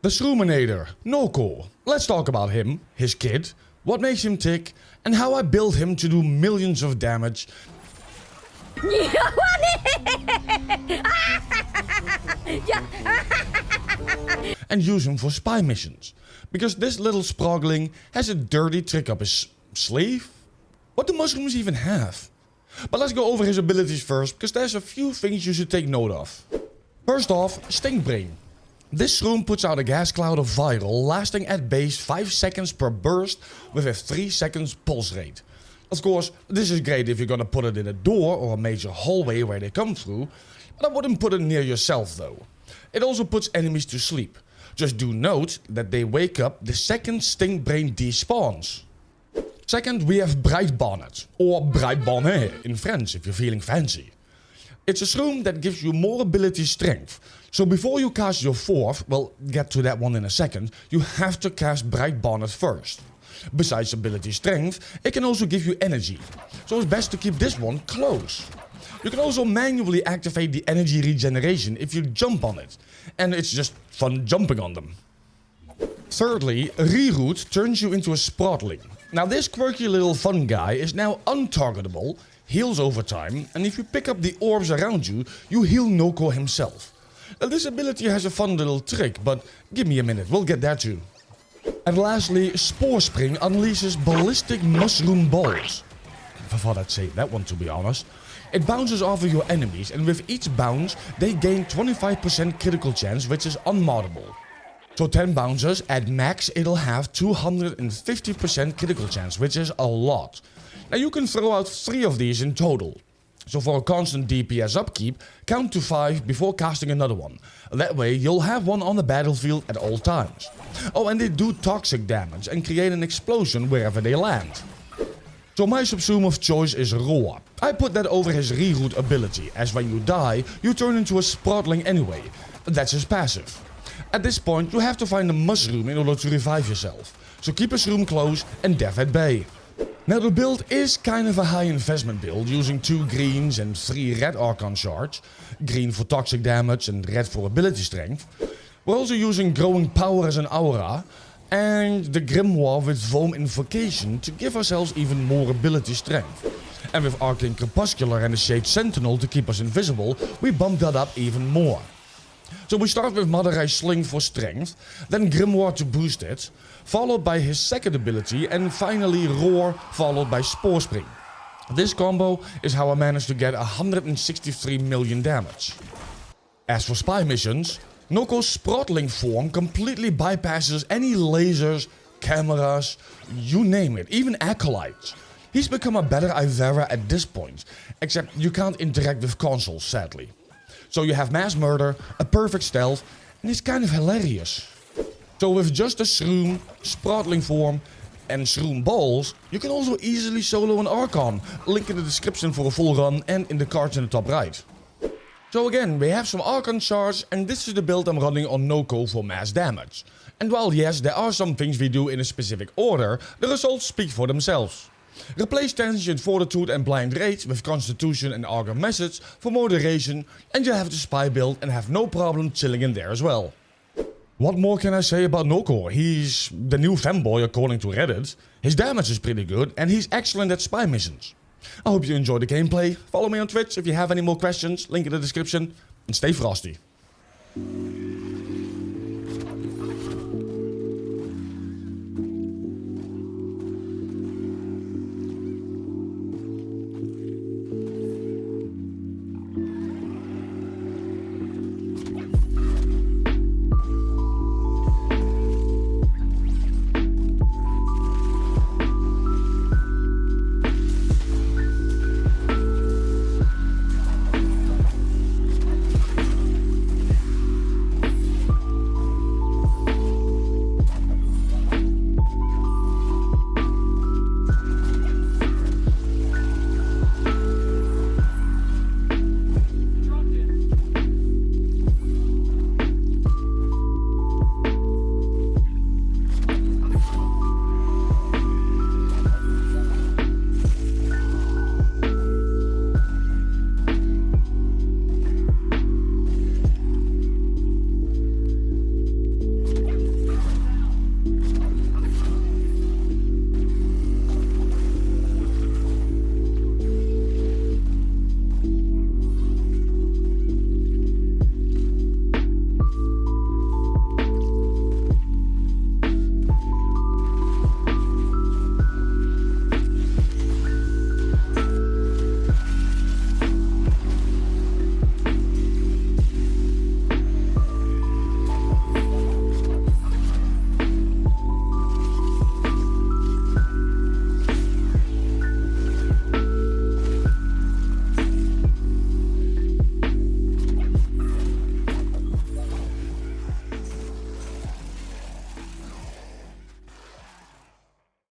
The Shroominator, Nokko. Let's talk about him, his kid, what makes him tick, and how I built him to do millions of damage. And use him for spy missions. Because this little sprogling has a dirty trick up his sleeve. What do mushrooms even have? But let's go over his abilities first, because there's a few things you should take note of. First off, Stink Brain. This shroom puts out a gas cloud of viral, lasting at base 5 seconds per burst with a 3 seconds pulse rate. Of course, this is great if you're gonna put it in a door or a major hallway where they come through, but I wouldn't put it near yourself though. It also puts enemies to sleep. Just do note that they wake up the second Stink Brain despawns. Second, we have Breitbonnet, or Breitbonnet in French if you're feeling fancy. It's a shroom that gives you more ability strength. So before you cast your fourth, we'll get to that one in a second, you have to cast Breitbonnet first. Besides ability strength, it can also give you energy. So it's best to keep this one close. You can also manually activate the energy regeneration if you jump on it. And it's just fun jumping on them. Thirdly, Reroute turns you into a Sprotling. Now this quirky little fun guy is now untargetable, heals over time, and if you pick up the orbs around you, you heal Nokko himself. Now this ability has a fun little trick, but give me a minute, we'll get there too. And lastly, Spore Spring unleashes ballistic mushroom balls. I thought I'd say that one to be honest. It bounces off of your enemies, and with each bounce, they gain 25% critical chance, which is unmoddable. So 10 bounces, at max it'll have 250% critical chance, which is a lot. Now you can throw out 3 of these in total. So for a constant DPS upkeep, count to 5 before casting another one. That way you'll have one on the battlefield at all times. Oh, and they do toxic damage and create an explosion wherever they land. So my subsume of choice is Roar. I put that over his Reroute ability, as when you die, you turn into a Sprotling anyway. That's his passive. At this point, you have to find a mushroom in order to revive yourself. So keep a shroom close and death at bay. Now the build is kind of a high investment build, using 2 greens and 3 red Archon shards. Green for toxic damage and red for ability strength. We're also using growing power as an aura. And the Grimoire with Foam Invocation to give ourselves even more ability strength. And with Arcane Crepuscular and the Shade Sentinel to keep us invisible, we bump that up even more. So we start with Madurai Sling for strength, then Grimoire to boost it, followed by his second ability, and finally Roar, followed by Spore Spring. This combo is how I managed to get 163 million damage. As for spy missions, Nokko's Sprotling form completely bypasses any lasers, cameras, you name it, even acolytes. He's become a better Ivera at this point, except you can't interact with consoles, sadly. So you have mass murder, a perfect stealth, and it's kind of hilarious. So with just a shroom, Sprotling form, and shroom balls, you can also easily solo an Archon. Link in the description for a full run and in the cards in the top right. So again, we have some Archon shards, and this is the build I'm running on Nokko for mass damage. And while yes, there are some things we do in a specific order, the results speak for themselves. Replace Transient Fortitude and Blind Rage with Constitution and Augur Message for more duration, and you have the spy build and have no problem chilling in there as well. What more can I say about Nokko? He's the new fanboy according to Reddit. His damage is pretty good and he's excellent at spy missions. I hope you enjoyed the gameplay. Follow me on Twitch if you have any more questions, link in the description, and stay frosty.